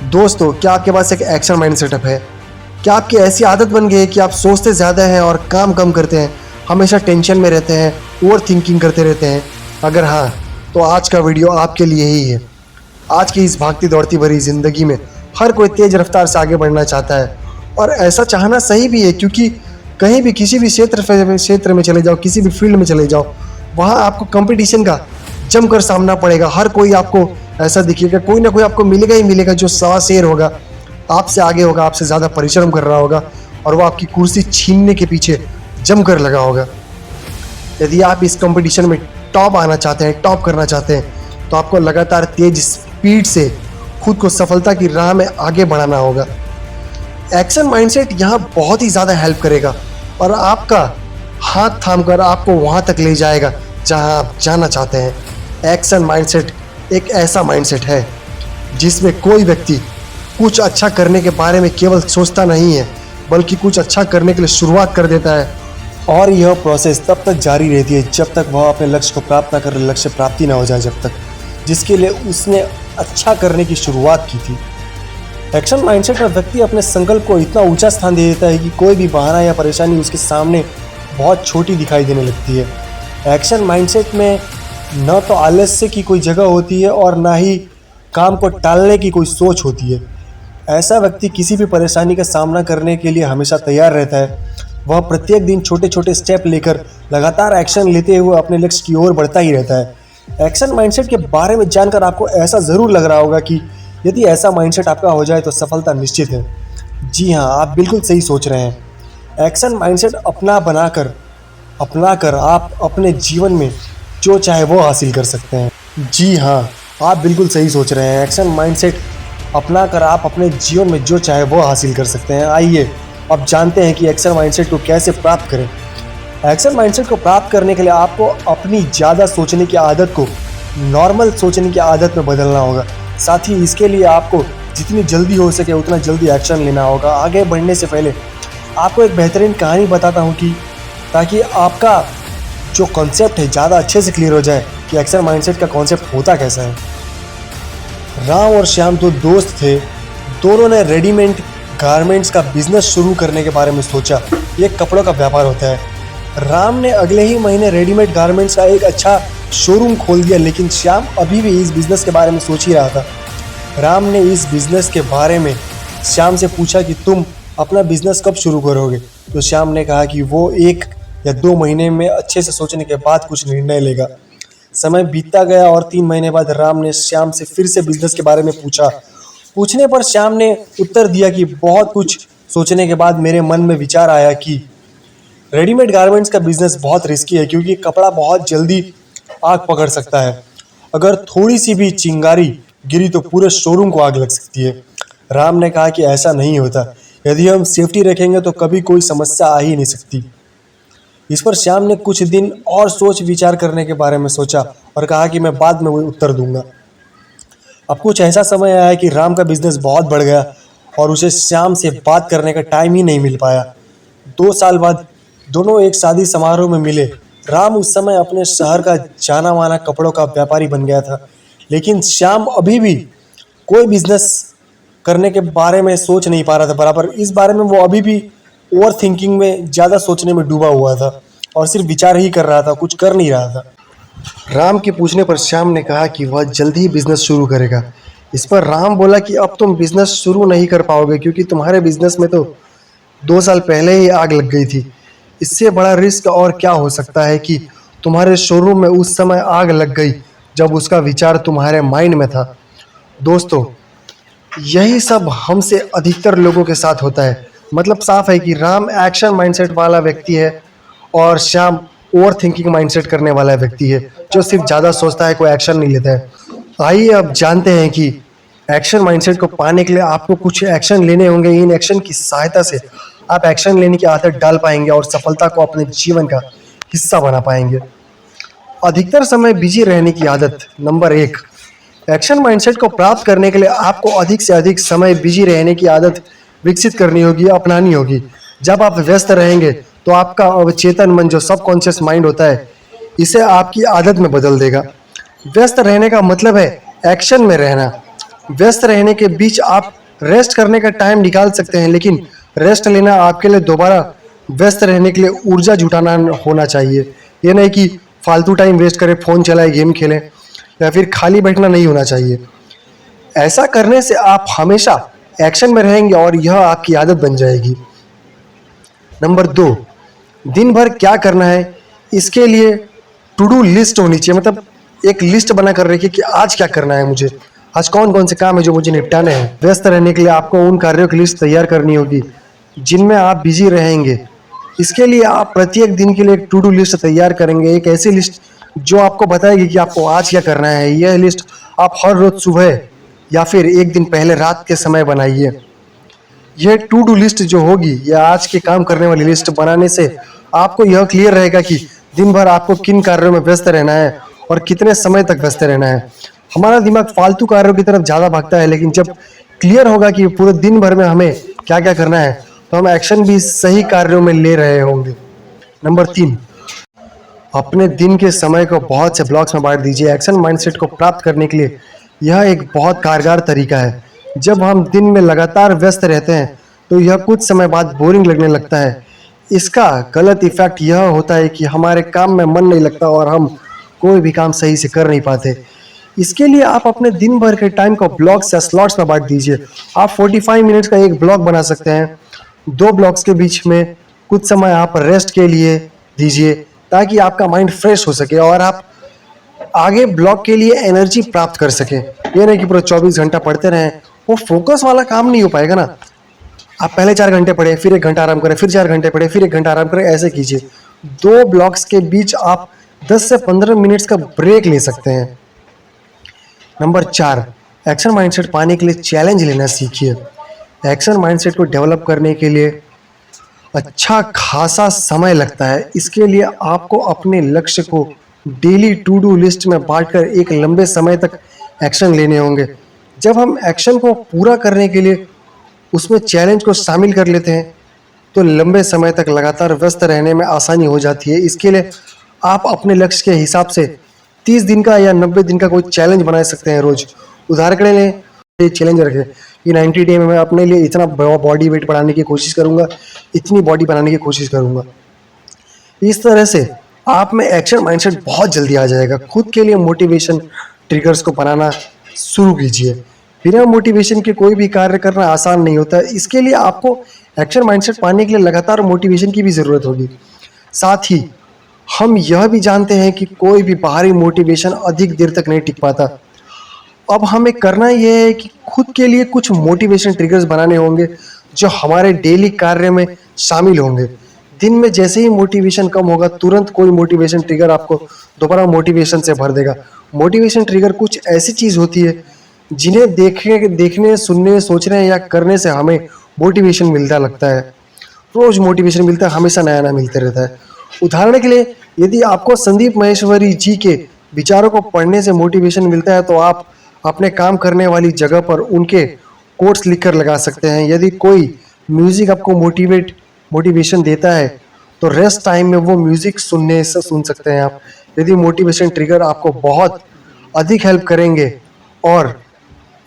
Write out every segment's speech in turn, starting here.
दोस्तों, क्या आपके पास एक एक्शन माइंड सेटअप है? क्या आपकी ऐसी आदत बन गई है कि आप सोचते ज़्यादा हैं और काम कम करते हैं, हमेशा टेंशन में रहते हैं, ओवर थिंकिंग करते रहते हैं? अगर हाँ, तो आज का वीडियो आपके लिए ही है। आज की इस भागती दौड़ती भरी ज़िंदगी में हर कोई तेज़ रफ्तार से आगे बढ़ना चाहता है, और ऐसा चाहना सही भी है, क्योंकि कहीं भी किसी भी क्षेत्र में चले जाओ, किसी भी फील्ड में चले जाओ, वहाँ आपको कंपटीशन का जमकर सामना पड़ेगा। हर कोई आपको ऐसा दिखेगा, कोई ना कोई आपको मिलेगा ही मिलेगा जो सवा शेर होगा, आपसे आगे होगा, आपसे ज़्यादा परिश्रम कर रहा होगा, और वो आपकी कुर्सी छीनने के पीछे जमकर लगा होगा। यदि आप इस कंपटीशन में टॉप आना चाहते हैं, टॉप करना चाहते हैं, तो आपको लगातार तेज स्पीड से खुद को सफलता की राह में आगे बढ़ाना होगा। एक्शन माइंडसेट यहाँ बहुत ही ज़्यादा हेल्प करेगा और आपका हाथ थामकर आपको वहाँ तक ले जाएगा जहाँ आप जाना चाहते हैं। एक्शन माइंडसेट एक ऐसा माइंडसेट है जिसमें कोई व्यक्ति कुछ अच्छा करने के बारे में केवल सोचता नहीं है, बल्कि कुछ अच्छा करने के लिए शुरुआत कर देता है, और यह प्रोसेस तब तक जारी रहती है जब तक वह अपने लक्ष्य को प्राप्त ना कर, लक्ष्य प्राप्ति ना हो जाए, जब तक जिसके लिए उसने अच्छा करने की शुरुआत की थी। एक्शन माइंडसेट में व्यक्ति अपने संकल्प को इतना ऊंचा स्थान दे देता है कि कोई भी बहाना या परेशानी उसके सामने बहुत छोटी दिखाई देने लगती है। एक्शन माइंडसेट में न तो आलस्य की कोई जगह होती है और ना ही काम को टालने की कोई सोच होती है। ऐसा व्यक्ति किसी भी परेशानी का सामना करने के लिए हमेशा तैयार रहता है। वह प्रत्येक दिन छोटे छोटे स्टेप लेकर लगातार एक्शन लेते हुए अपने लक्ष्य की ओर बढ़ता ही रहता है। एक्शन माइंडसेट के बारे में जानकर आपको ऐसा ज़रूर लग रहा होगा कि यदि ऐसा माइंडसेट आपका हो जाए तो सफलता निश्चित है। जी हाँ, आप बिल्कुल सही सोच रहे हैं। एक्शन माइंडसेट अपना कर आप अपने जीवन में जो चाहे वो हासिल कर सकते हैं। जी हाँ, आप बिल्कुल सही सोच रहे हैं। एक्शन माइंडसेट अपना कर आप अपने जीवन में जो चाहे वो हासिल कर सकते हैं। आइए अब जानते हैं कि एक्शन माइंडसेट को कैसे प्राप्त करें। एक्शन माइंडसेट को प्राप्त करने के लिए आपको अपनी ज़्यादा सोचने की आदत को नॉर्मल सोचने की आदत में बदलना होगा। साथ ही इसके लिए आपको जितनी जल्दी हो सके उतना जल्दी एक्शन लेना होगा। आगे बढ़ने से पहले आपको एक बेहतरीन कहानी बताता हूँ कि ताकि आपका जो कॉन्सेप्ट है ज़्यादा अच्छे से क्लियर हो जाए कि एक्शन माइंडसेट का कॉन्सेप्ट होता कैसा है। राम और श्याम दो दोस्त थे। दोनों ने रेडीमेड गारमेंट्स का बिजनेस शुरू करने के बारे में सोचा। ये कपड़ों का व्यापार होता है। राम ने अगले ही महीने रेडीमेड गारमेंट्स का एक अच्छा शोरूम खोल दिया, लेकिन श्याम अभी भी इस बिज़नेस के बारे में सोच ही रहा था। राम ने इस बिज़नेस के बारे में श्याम से पूछा कि तुम अपना बिज़नेस कब शुरू करोगे। तो श्याम ने कहा कि वो 1 या 2 महीने में अच्छे से सोचने के बाद कुछ निर्णय लेगा। समय बीतता गया और 3 महीने बाद राम ने श्याम से फिर से बिज़नेस के बारे में पूछा। पूछने पर श्याम ने उत्तर दिया कि बहुत कुछ सोचने के बाद मेरे मन में विचार आया कि रेडीमेड गारमेंट्स का बिज़नेस बहुत रिस्की है, क्योंकि कपड़ा बहुत जल्दी आग पकड़ सकता है। अगर थोड़ी सी भी चिंगारी गिरी तो पूरे शोरूम को आग लग सकती है। राम ने कहा कि ऐसा नहीं होता। यदि हम सेफ्टी रखेंगे तो कभी कोई समस्या आ ही नहीं सकती। इस पर श्याम ने कुछ दिन और सोच विचार करने के बारे में सोचा और कहा कि मैं बाद में वो उत्तर दूंगा। अब कुछ ऐसा समय आया कि राम का बिजनेस बहुत बढ़ गया और उसे श्याम से बात करने का टाइम ही नहीं मिल पाया। 2 साल बाद दोनों एक शादी समारोह में मिले। राम उस समय अपने शहर का जाना माना कपड़ों का व्यापारी बन गया था, लेकिन श्याम अभी भी कोई बिजनेस करने के बारे में सोच नहीं पा रहा था। बराबर इस बारे में वो अभी भी ओवर थिंकिंग में, ज़्यादा सोचने में डूबा हुआ था और सिर्फ विचार ही कर रहा था, कुछ कर नहीं रहा था। राम के पूछने पर श्याम ने कहा कि वह जल्दी ही बिजनेस शुरू करेगा। इस पर राम बोला कि अब तुम बिजनेस शुरू नहीं कर पाओगे, क्योंकि तुम्हारे बिजनेस में तो 2 साल पहले ही आग लग गई थी। इससे बड़ा रिस्क और क्या हो सकता है कि तुम्हारे शोरूम में उस समय आग लग गई जब उसका विचार तुम्हारे माइंड में था। दोस्तों, यही सब हमसे अधिकतर लोगों के साथ होता है। मतलब साफ है कि राम एक्शन माइंडसेट वाला व्यक्ति है और श्याम ओवर थिंकिंग माइंडसेट करने वाला व्यक्ति है, जो सिर्फ ज़्यादा सोचता है, कोई एक्शन नहीं लेता है। आइए अब जानते हैं कि एक्शन माइंडसेट को पाने के लिए आपको कुछ एक्शन लेने होंगे। इन एक्शन की सहायता से आप एक्शन लेने की आदत डाल पाएंगे और सफलता को अपने जीवन का हिस्सा बना पाएंगे। अधिकतर समय बिजी रहने की आदत। नंबर 1, एक्शन माइंडसेट को प्राप्त करने के लिए आपको अधिक से अधिक समय बिजी रहने की आदत विकसित करनी होगी, अपनानी होगी। जब आप व्यस्त रहेंगे तो आपका अवचेतन मन, जो सबकॉन्शियस माइंड होता है, इसे आपकी आदत में बदल देगा। व्यस्त रहने का मतलब है एक्शन में रहना। व्यस्त रहने के बीच आप रेस्ट करने का टाइम निकाल सकते हैं, लेकिन रेस्ट लेना आपके लिए दोबारा व्यस्त रहने के लिए ऊर्जा जुटाना होना चाहिए। ये नहीं कि फालतू टाइम वेस्ट करें, फ़ोन चलाएं, गेम खेलें या फिर खाली बैठना नहीं होना चाहिए। ऐसा करने से आप हमेशा एक्शन में रहेंगे और यह आपकी आदत बन जाएगी। नंबर 2, दिन भर क्या करना है, इसके लिए टू डू लिस्ट होनी चाहिए। मतलब एक लिस्ट बना कर रखिए कि आज क्या करना है मुझे, आज कौन कौन से काम है जो मुझे निपटाने हैं। व्यस्त रहने के लिए आपको उन कार्यों की लिस्ट तैयार करनी होगी जिनमें आप बिजी रहेंगे। इसके लिए आप प्रत्येक दिन के लिए एक टू डू लिस्ट तैयार करेंगे, एक ऐसी लिस्ट जो आपको बताएगी कि आपको आज क्या करना है। यह लिस्ट आप हर रोज सुबह या फिर एक दिन पहले रात के समय बनाइए। यह टू डू लिस्ट जो होगी, यह आज के काम करने वाली लिस्ट बनाने से आपको यह क्लियर रहेगा कि दिन भर आपको किन कार्यों में व्यस्त रहना है और कितने समय तक व्यस्त रहना है। हमारा दिमाग फालतू कार्यों की तरफ ज़्यादा भागता है, लेकिन जब क्लियर होगा कि पूरे दिन भर में हमें क्या क्या करना है, तो हम एक्शन भी सही कार्यों में ले रहे होंगे। नंबर 3, अपने दिन के समय को बहुत से ब्लॉक्स में बांट दीजिए। एक्शन माइंडसेट को प्राप्त करने के लिए यह एक बहुत कारगर तरीका है। जब हम दिन में लगातार व्यस्त रहते हैं तो यह कुछ समय बाद बोरिंग लगने लगता है। इसका गलत इफेक्ट यह होता है कि हमारे काम में मन नहीं लगता और हम कोई भी काम सही से कर नहीं पाते। इसके लिए आप अपने दिन भर के टाइम को ब्लॉक्स या स्लॉट्स में बांट दीजिए। आप 45 मिनट्स का एक ब्लॉक बना सकते हैं। 2 ब्लॉक्स के बीच में कुछ समय आप रेस्ट के लिए दीजिए ताकि आपका माइंड फ्रेश हो सके और आप आगे ब्लॉक के लिए एनर्जी प्राप्त कर सकें। ये नहीं कि पूरा 24 घंटा पढ़ते रहें, वो फोकस वाला काम नहीं हो पाएगा ना। आप पहले 4 घंटे पढ़े, फिर 1 घंटा आराम करें, फिर 4 घंटे पढ़े, फिर 1 घंटा आराम करें, ऐसे कीजिए। 2 ब्लॉक्स के बीच आप 10 से 15 मिनट्स का ब्रेक ले सकते हैं। नंबर 4, एक्शन माइंडसेट पाने के लिए चैलेंज लेना सीखिए। एक्शन माइंडसेट को डेवलप करने के लिए अच्छा खासा समय लगता है। इसके लिए आपको अपने लक्ष्य को डेली टू डू लिस्ट में बांटकर एक लंबे समय तक एक्शन लेने होंगे। जब हम एक्शन को पूरा करने के लिए उसमें चैलेंज को शामिल कर लेते हैं तो लंबे समय तक लगातार व्यस्त रहने में आसानी हो जाती है। इसके लिए आप अपने लक्ष्य के हिसाब से 30 दिन का या 90 दिन का कोई चैलेंज बना सकते हैं रोज। उदाहरण के लिए चैलेंज रखें कि 90 डे में मैं अपने लिए इतना बॉडी वेट बढ़ाने की कोशिश करूंगा, इतनी बॉडी बनाने की कोशिश करूंगा। इस तरह से आप में एक्शन माइंडसेट बहुत जल्दी आ जाएगा। खुद के लिए मोटिवेशन ट्रिगर्स को बनाना शुरू कीजिए। बिना मोटिवेशन के कोई भी कार्य करना आसान नहीं होता है। इसके लिए आपको एक्शन माइंडसेट पाने के लिए लगातार मोटिवेशन की भी ज़रूरत होगी। साथ ही हम यह भी जानते हैं कि कोई भी बाहरी मोटिवेशन अधिक देर तक नहीं टिक पाता। अब हमें करना यह है कि खुद के लिए कुछ मोटिवेशन ट्रिगर्स बनाने होंगे जो हमारे डेली कार्य में शामिल होंगे। दिन में जैसे ही मोटिवेशन कम होगा, तुरंत कोई मोटिवेशन ट्रिगर आपको दोबारा मोटिवेशन से भर देगा। मोटिवेशन ट्रिगर कुछ ऐसी चीज़ होती है जिन्हें देखने, सुनने, सोचने या करने से हमें मोटिवेशन मिलता लगता है। रोज मोटिवेशन मिलता है, हमेशा नया नया मिलते रहता है। उदाहरण के लिए, यदि आपको संदीप माहेश्वरी जी के विचारों को पढ़ने से मोटिवेशन मिलता है तो आप अपने काम करने वाली जगह पर उनके कोट्स लिखकर लगा सकते हैं। यदि कोई म्यूजिक आपको मोटिवेशन देता है तो रेस्ट टाइम में वो म्यूजिक सुन सकते हैं आप। यदि मोटिवेशन ट्रिगर आपको बहुत अधिक हेल्प करेंगे और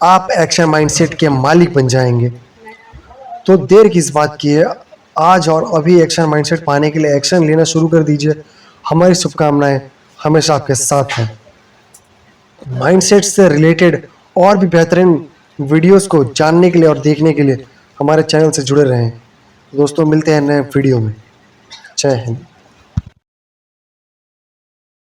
आप एक्शन माइंडसेट के मालिक बन जाएंगे। तो देर किस बात की है, आज और अभी एक्शन माइंडसेट पाने के लिए एक्शन लेना शुरू कर दीजिए। हमारी शुभकामनाएं हमेशा आपके साथ हैं। माइंडसेट से रिलेटेड और भी बेहतरीन वीडियोस को जानने के लिए और देखने के लिए हमारे चैनल से जुड़े रहें। दोस्तों, मिलते हैं नए वीडियो में। जय हिंद।